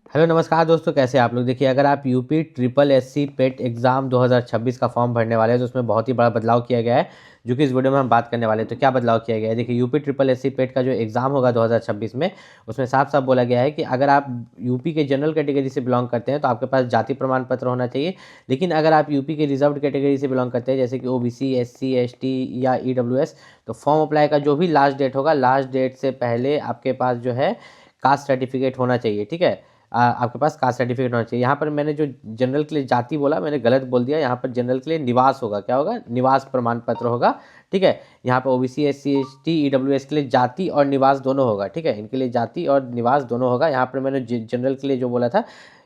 Hello नमस्कार दोस्तों, कैसे हैं आप लोग। देखिए, अगर आप UP triple SC PET exam 2026 का फॉर्म भरने वाले हैं तो उसमें बहुत ही बड़ा बदलाव किया गया है, जो कि इस वीडियो में हम बात करने वाले हैं। तो क्या बदलाव किया गया है, देखिए यूपी ट्रिपल एससी पेट का जो एग्ज़ाम होगा 2026 में, उसमें साफ साफ बोला गया है कि अगर आप यूपी के जनरल कैटेगरी से बिलोंग करते हैं तो आपके पास जाति प्रमाण पत्र होना चाहिए। लेकिन अगर आप यूपी के रिजर्व्ड कैटेगरी से बिलोंग करते हैं, जैसे कि ओबीसी, एससी, एसटी या ईडब्ल्यूएस, तो फॉर्म अप्लाई का जो भी लास्ट डेट होगा, लास्ट डेट से पहले आपके पास जो है कास्ट सर्टिफिकेट होना चाहिए। ठीक है, आपके पास कास्ट सर्टिफिकेट होना चाहिए। यहाँ पर मैंने जो जनरल के लिए जाति बोला, मैंने गलत बोल दिया। यहाँ पर जनरल के लिए निवास होगा, क्या होगा, निवास प्रमाण पत्र होगा। ठीक है, यहाँ पर ओबीसी, एससी, एसटी, ईडब्ल्यूएस के लिए जाति और निवास दोनों होगा। ठीक है, इनके लिए जाति और निवास दोनों होगा। यहाँ पर मैंने जनरल के लिए जो बोला था,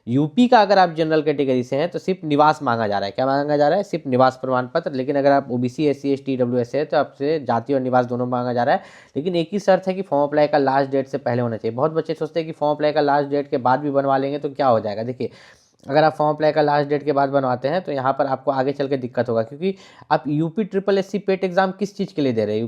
यूपी का अगर आप जनरल कैटेगरी से हैं तो सिर्फ निवास मांगा जा रहा है। क्या मांगा जा रहा है? सिर्फ निवास प्रमाण पत्र। लेकिन अगर आप ओबीसी, एससी, एसटी, ईडब्ल्यूएस से है तो आपसे जाति और निवास दोनों मांगा जा रहा है। लेकिन एक ही शर्त है कि फॉर्म अप्लाई का लास्ट डेट से पहले होना चाहिए। बहुत बच्चे सोचते हैं कि फॉर्म अप्लाई का लास्ट डेट के बाद भी बनवा लेंगे तो क्या हो जाएगा। देखिए, अगर आप फॉर्म अप्लाई का लास्ट डेट के बाद बनवाते हैं तो यहाँ पर आपको आगे चल के दिक्कत होगा, क्योंकि आप यूपी ट्रिपल एससी पेट एग्जाम किस चीज़ के लिए दे रहे हैं,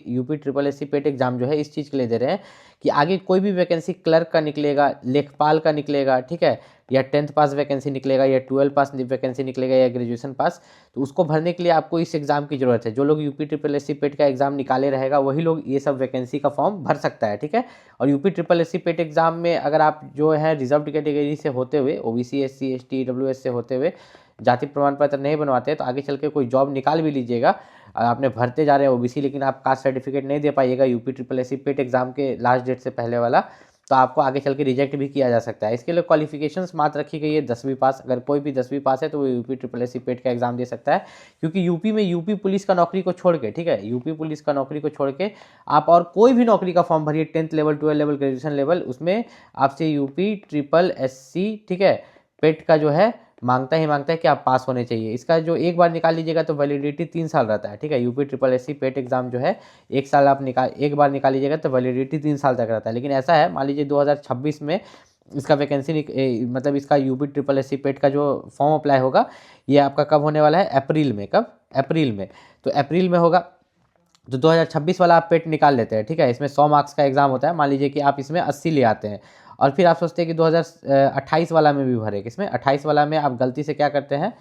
यूपी ट्रिपल एससी पेट एग्जाम जो है इस चीज़ के लिए दे रहे हैं कि आगे कोई भी वैकेंसी क्लर्क का निकलेगा, लेखपाल का निकलेगा, ठीक है, या 10th पास वैकेंसी निकलेगा, या 12 पास वैकेंसी निकलेगा, या ग्रेजुएशन पास, तो उसको भरने के लिए आपको इस एग्ज़ाम की ज़रूरत है। जो लोग यूपी ट्रिपल एससी पेट का एग्ज़ाम निकाले रहेगा वही लोग ये सब वैकेंसी का फॉर्म भर सकता है। ठीक है, और UP triple SC PET exam में अगर आप जो है रिजर्व्ड कैटेगरी से होते हुए, ओबीसी, एससी, एसटी, ईडब्ल्यूएस से होते हुए जाति प्रमाण पत्र नहीं बनवाते तो आगे चल के कोई जॉब निकाल भी लीजिएगा, आपने भरते जा रहे हैं ओबीसी, लेकिन आप कास्ट सर्टिफिकेट नहीं दे पाइएगा UP triple SC PET exam के लास्ट डेट से पहले वाला, तो आपको आगे चल के रिजेक्ट भी किया जा सकता है। इसके लिए क्वालिफिकेशंस मात्र रखी गई है 10वीं पास। अगर कोई भी 10वीं पास है तो वो यूपी ट्रिपल एससी पेट का एग्जाम दे सकता है, क्योंकि यूपी में यूपी पुलिस का नौकरी को छोड़ के, ठीक है, यूपी पुलिस का नौकरी को छोड़ के आप और कोई भी नौकरी का फॉर्म भरिए, 10th level, 12 level, graduation level, उसमें आपसे यूपी ट्रिपल एससी, ठीक है, पेट का जो है मांगता ही मांगता है कि आप पास होने चाहिए। इसका जो एक बार निकाल लीजिएगा तो वैलिडिटी 3 साल रहता है। ठीक है, यूपी ट्रिपल एससी पेट एग्जाम जो है एक बार निकाल लीजिएगा तो वैलिडिटी 3 साल तक रहता है। लेकिन ऐसा है, मान लीजिए 2026 में इसका मतलब इसका यूपी ट्रिपल एससी पेट का जो फॉर्म अप्लाई होगा, ये आपका कब होने वाला है? अप्रैल में। कब? अप्रैल में। तो अप्रैल में होगा तो 2026 वाला आप पेट निकाल लेते हैं। ठीक है, इसमें 100 मार्क्स का एग्जाम होता है। मान लीजिए कि आप इसमें 80 ले आते हैं और फिर आप सोचते हैं कि 2028 वाला में भी भरे। किसमें? 28 वाला में आप गलती से क्या करते हैं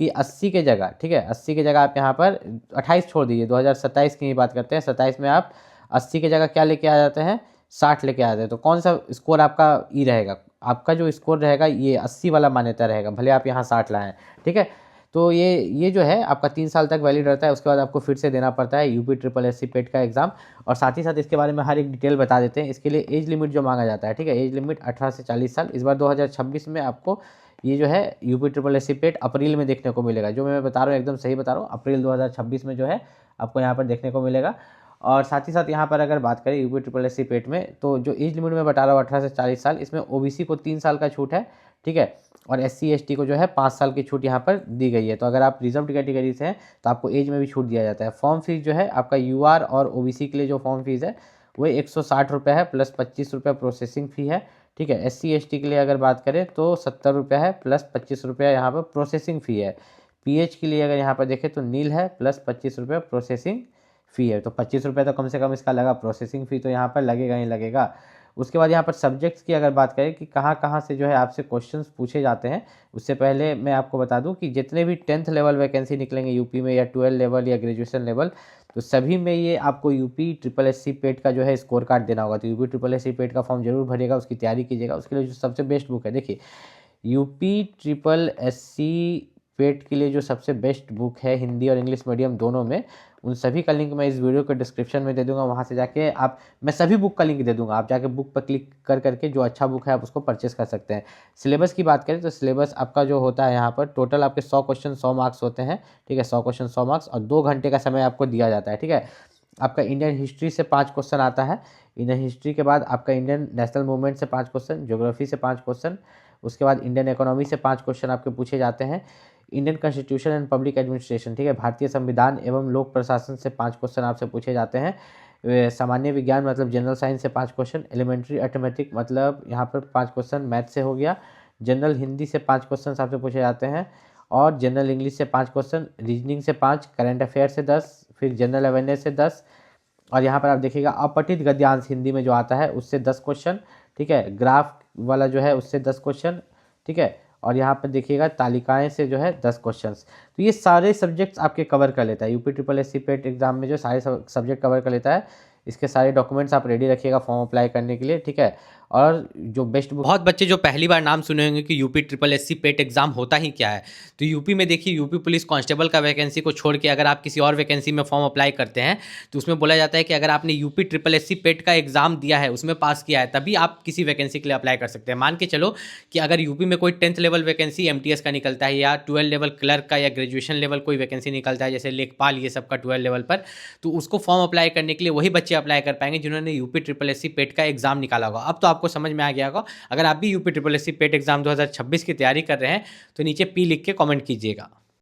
कि 80 के जगह, ठीक है, 80 की जगह आप यहाँ पर 28 छोड़ दीजिए, 2027 की ही बात करते हैं। 27 में आप 80 की जगह क्या लेके आ जाते हैं? 60 लेके आ जाते हैं। तो कौन सा स्कोर आपका ई रहेगा? आपका जो स्कोर रहेगा ये 80 वाला मान्यता रहेगा, भले आप यहाँ 60 लाएँ। ठीक है, तो ये जो है आपका 3 साल तक वैलिड रहता है। उसके बाद आपको फिर से देना पड़ता है यूपी ट्रिपल एससी पेट का एग्जाम। और साथ ही साथ इसके बारे में हर एक डिटेल बता देते हैं। इसके लिए एज लिमिट जो मांगा जाता है, ठीक है, एज लिमिट 18 से 40 साल। इस बार 2026 में आपको ये जो है यूपी ट्रिपल एससी पेट अप्रैल में देखने को मिलेगा। जो मैं बता रहा हूँ एकदम सही बता रहा हूँ, अप्रैल 2026 में जो है आपको यहाँ पर देखने को मिलेगा। और साथ ही साथ यहाँ पर अगर बात करें यूपी ट्रिपल एससी पेट में, तो जो एज लिमिट में बता रहा हूँ 18 से 40 साल, इसमें ओबीसी को 3 साल का छूट है। ठीक है, और एससी एसटी को जो है 5 साल की छूट यहाँ पर दी गई है। तो अगर आप रिजर्व्ड कैटेगरी से हैं तो आपको एज में भी छूट दिया जाता है। फॉर्म फीस जो है आपका यूआर और ओबीसी के लिए जो फॉर्म फीस है वो 160 रुपये है, प्लस 25 रुपये प्रोसेसिंग फ़ी है। ठीक है, एससी एसटी के लिए अगर बात करें तो 70 रुपये है, प्लस 25 रुपये यहाँ पर प्रोसेसिंग फ़ी है। पीएच के लिए अगर यहाँ पर देखें तो नील है, प्लस 25 रुपये प्रोसेसिंग फ़ी है। तो 25 रुपये तो कम से कम इसका लगा, प्रोसेसिंग फ़ी तो यहाँ पर लगेगा ही लगेगा। उसके बाद यहाँ पर सब्जेक्ट्स की अगर बात करें कि कहाँ कहाँ से जो है आपसे क्वेश्चंस पूछे जाते हैं, उससे पहले मैं आपको बता दूं कि जितने भी 10th लेवल वैकेंसी निकलेंगे यूपी में, या 12 लेवल या ग्रेजुएशन लेवल, तो सभी में ये आपको यूपी ट्रिपल एससी पेट का जो है स्कोर कार्ड देना होगा। तो यूपी ट्रिपल एससी पेट का फॉर्म जरूर भरिएगा, उसकी तैयारी कीजिएगा। उसके लिए जो सबसे बेस्ट बुक है, देखिए, यूपी ट्रिपल एससी पेट के लिए जो सबसे बेस्ट बुक है हिंदी और इंग्लिश मीडियम दोनों में, उन सभी का लिंक मैं इस वीडियो के डिस्क्रिप्शन में दे दूंगा। वहाँ से जाके आप, मैं सभी बुक का लिंक दे दूंगा, आप जाके बुक पर क्लिक कर करके जो अच्छा बुक है आप उसको परचेस कर सकते हैं। सिलेबस की बात करें तो सिलेबस आपका जो होता है यहाँ पर टोटल आपके 100 क्वेश्चन 100 मार्क्स होते हैं। ठीक है, 100 क्वेश्चन 100 मार्क्स, और 2 घंटे का समय आपको दिया जाता है। ठीक है, आपका इंडियन हिस्ट्री से 5 क्वेश्चन आता है। इंडियन हिस्ट्री के बाद आपका इंडियन नेशनल मूवमेंट से 5 क्वेश्चन, ज्योग्राफी से 5 क्वेश्चन, उसके बाद इंडियन इकोनॉमी से 5 क्वेश्चन आपके पूछे जाते हैं। Indian constitution and public administration, ठीक है, भारतीय संविधान एवं लोक प्रशासन से 5 क्वेश्चन आपसे पूछे जाते हैं। सामान्य विज्ञान मतलब जनरल साइंस से 5 क्वेश्चन, एलिमेंट्री अर्थमेटिक मतलब यहाँ पर 5 क्वेश्चन मैथ से हो गया। जनरल हिंदी से 5 क्वेश्चन आपसे पूछे जाते हैं, और जनरल इंग्लिश से 5 क्वेश्चन, रीजनिंग से 5, करंट अफेयर से 10, फिर जनरल अवेयरनेस से 10, और यहाँ पर आप देखिएगा अपठित गद्यांश हिंदी में जो आता है उससे 10 क्वेश्चन। ठीक है, ग्राफ वाला जो है उससे 10 क्वेश्चन, ठीक है। और यहाँ पर देखिएगा तालिकाएं से जो है 10 क्वेश्चंस। तो ये सारे सब्जेक्ट्स आपके कवर कर लेता है, UP triple S C PET exam में जो सारे सब्जेक्ट कवर कर लेता है। इसके सारे डॉक्यूमेंट्स आप रेडी रखिएगा फॉर्म अप्लाई करने के लिए, ठीक है। और जो बेस्ट बुक, बहुत बच्चे जो पहली बार नाम सुने होंगे कि UP triple S C PET exam होता ही क्या है, तो यूपी में देखिए यूपी पुलिस कांस्टेबल का वैकेंसी को छोड़ के अगर आप किसी और वैकेंसी में फॉर्म अप्लाई करते हैं तो उसमें बोला जाता है कि अगर आपने यूपी ट्रिपल एस सी पेट का एग्जाम दिया है, उसमें पास किया है, तभी आप किसी वैकेंसी के लिए अप्लाई कर सकते हैं। मान के चलो कि अगर यूपी में कोई 10th लेवल वैकेंसी एमटीएस का निकलता है या 12 लेवल क्लर्क का या ग्रेजुएशन लेवल कोई वैकेंसी निकलता है, जैसे लेखपाल ये सब का 12 लेवल पर, तो उसको फॉर्म अप्लाई करने के लिए वही बच्चे अप्लाई कर पाएंगे जिन्होंने यूपी ट्रिपल एस सी पेट का एग्जाम निकाला होगा। अब तो आपको समझ में आ गया होगा। अगर आप भी UP triple S C PET exam 2026 की तैयारी कर रहे हैं तो नीचे पी लिख के कमेंट कीजिएगा।